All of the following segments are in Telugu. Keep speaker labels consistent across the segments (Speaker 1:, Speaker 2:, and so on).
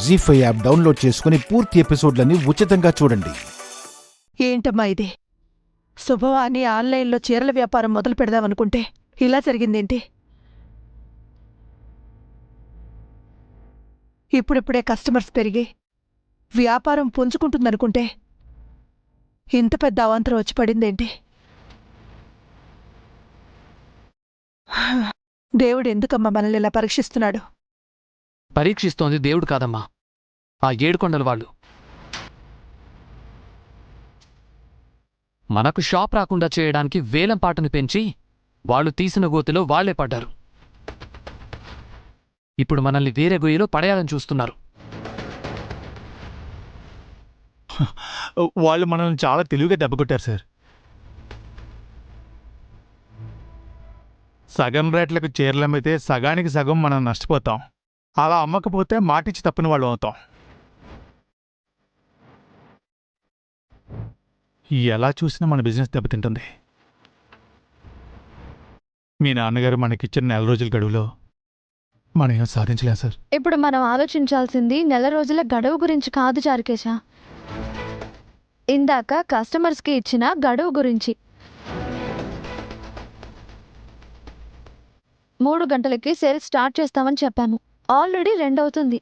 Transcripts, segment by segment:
Speaker 1: జీ5 యాప్ డౌన్లోడ్ చేసుకుని పూర్తి ఎపిసోడ్లని ఉచితంగా చూడండి.
Speaker 2: ఏంటమ్మా ఇది? శుభవాణి ఆన్లైన్లో చీరల వ్యాపారం మొదలు పెడదామనుకుంటే ఇలా జరిగిందేంటి? ఇప్పుడిప్పుడే కస్టమర్స్ పెరిగి వ్యాపారం పుంజుకుంటుందనుకుంటే ఇంత పెద్ద అవాంతరం వచ్చి పడిందేంటి? దేవుడు ఎందుకమ్మా మనల్ని ఇలా పరీక్షిస్తున్నాడు?
Speaker 3: పరీక్షిస్తోంది దేవుడు కాదమ్మా, ఆ ఏడుకొండల వాళ్ళు. మనకు షాప్ రాకుండా చేయడానికి వేలంపాటను పెంచి వాళ్ళు తీసిన గోతిలో వాళ్లే పడ్డారు. ఇప్పుడు మనల్ని వేరే గొయ్యిలో పడేయాలని చూస్తున్నారు.
Speaker 4: వాళ్ళు మనల్ని చాలా తెలివిగా దెబ్బకొట్టారు సార్. సగం రేట్లకు చీరలమ్మితే సగానికి సగం మనం నష్టపోతాం. అలా అమ్మకపోతే మాటిచ్చి తప్పిన వాళ్ళు అవుతాం. ఎలా చూసినా మన బిజినెస్ దెబ్బతింటుంది. మీ నాన్నగారు మనకిచ్చిన 4 రోజుల గడువులో మనం ఏం సాధించలేం సార్.
Speaker 5: ఇప్పుడు మనం ఆలోచించాల్సింది 4 రోజుల గడువు గురించి కాదు చారుకేశ, ఇందాక కస్టమర్స్కి ఇచ్చిన గడువు గురించి. 3 గంటలకి సేల్స్ స్టార్ట్ చేస్తామని చెప్పాము. ఆల్రెడీ 2 అవుతుంది.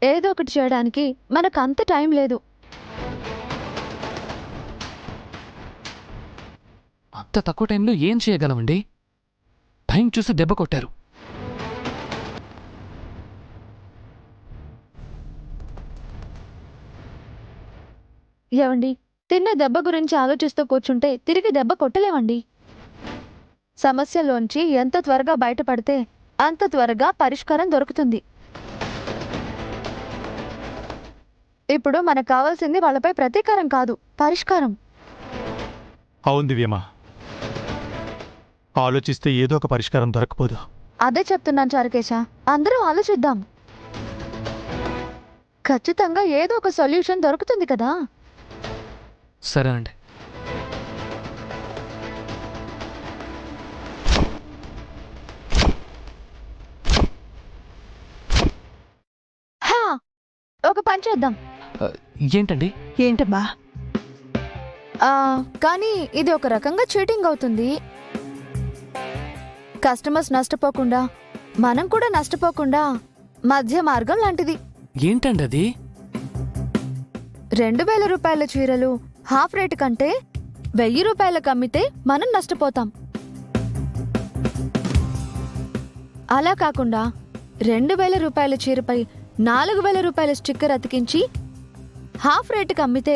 Speaker 5: ఏదో ఒకటి చేయడానికి మనకు అంత టైం లేదు.
Speaker 3: అంత తక్కువ టైంలో ఏం చేయగలమండి? టైం చూసి దెబ్బ కొట్టారు.
Speaker 5: ఏవండి, తిన్న దెబ్బ గురించి ఆలోచిస్తూ కూర్చుంటే తిరిగి దెబ్బ కొట్టలేమండి. సమస్యలోంచి ఎంత త్వరగా బయటపడితే అంత త్వరగా పరిష్కారం దొరుకుతుంది. ఇప్పుడు మనకు కావాల్సింది వాళ్ళపై ప్రతీకారం కాదు, పరిష్కారం.
Speaker 4: అవును దివ్యమా, ఆలోచిస్తే ఏదో ఒక పరిష్కారం దొరకపోదు.
Speaker 5: అదే చెప్తున్నాను చారుకేశ, అందరూ ఆలోచిద్దాం. ఖచ్చితంగా ఏదో ఒక సొల్యూషన్ దొరుకుతుంది కదా.
Speaker 3: సరేనండి.
Speaker 5: ఒక పని చేద్దాం.
Speaker 3: ఏంటండి?
Speaker 2: ఏంటమ్మా?
Speaker 5: కానీ ఇది ఒక రకంగా చీటింగ్ అవుతుంది. కస్టమర్స్ నష్టపోకుండా మనం కూడా నష్టపోకుండా మధ్య మార్గం లాంటిది.
Speaker 3: ఏంటండి అది?
Speaker 5: 2000 రూపాయల చీరలు హాఫ్ రేటు కంటే 1000 రూపాయలకు అమ్మితే మనం నష్టపోతాం. అలా కాకుండా 2000 రూపాయల చీరపై 4000 రూపాయల స్టిక్కర్ అతికించి హాఫ్ రేటుకి అమ్మితే,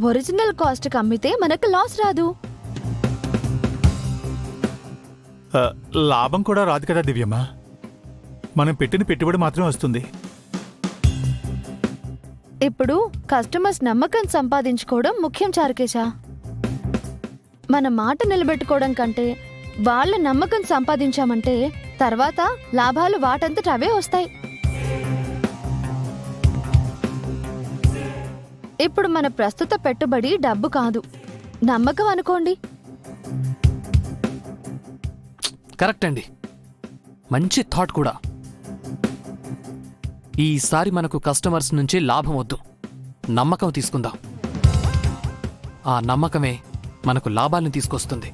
Speaker 5: ఒరిజినల్ కాస్ట్కి అమ్మితే మనకు లాస్ రాదు.
Speaker 4: లాభం కూడా రాదు కదా దివ్యమ్మా, మనం పెట్టిన పెట్టుబడి మాత్రమే వస్తుంది.
Speaker 5: ఇప్పుడు కస్టమర్స్ నమ్మకం సంపాదించుకోవడం ముఖ్యం చారుకేశ. మన మాట నిలబెట్టుకోవడం కంటే వాళ్ళ నమ్మకం సంపాదించామంటే తర్వాత లాభాలు వాటంతట అవే వస్తాయి. ఇప్పుడు మన ప్రస్తుత పెట్టుబడి డబ్బు కాదు, నమ్మకం అనుకోండి.
Speaker 3: కరెక్ట్ అండి, మంచి థాట్ కూడా. ఈసారి మనకు కస్టమర్స్ నుంచి లాభం వద్దు, నమ్మకం తీసుకుందాం. ఆ నమ్మకమే మనకు లాభాలను తీసుకొస్తుంది.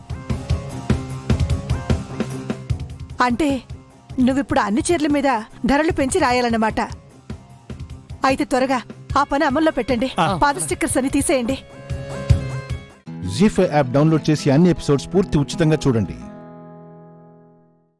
Speaker 2: అంటే నువ్విప్పుడు అన్ని చీరల మీద ధరలు పెంచి రాయాలన్నమాట. అయితే త్వరగా ఆ పని అమల్లో పెట్టండి. పాత స్టిక్కర్స్ అని తీసేయండి.
Speaker 1: జీ5 యాప్ డౌన్లోడ్ చేసి అన్ని ఎపిసోడ్స్ పూర్తి ఉచితంగా చూడండి.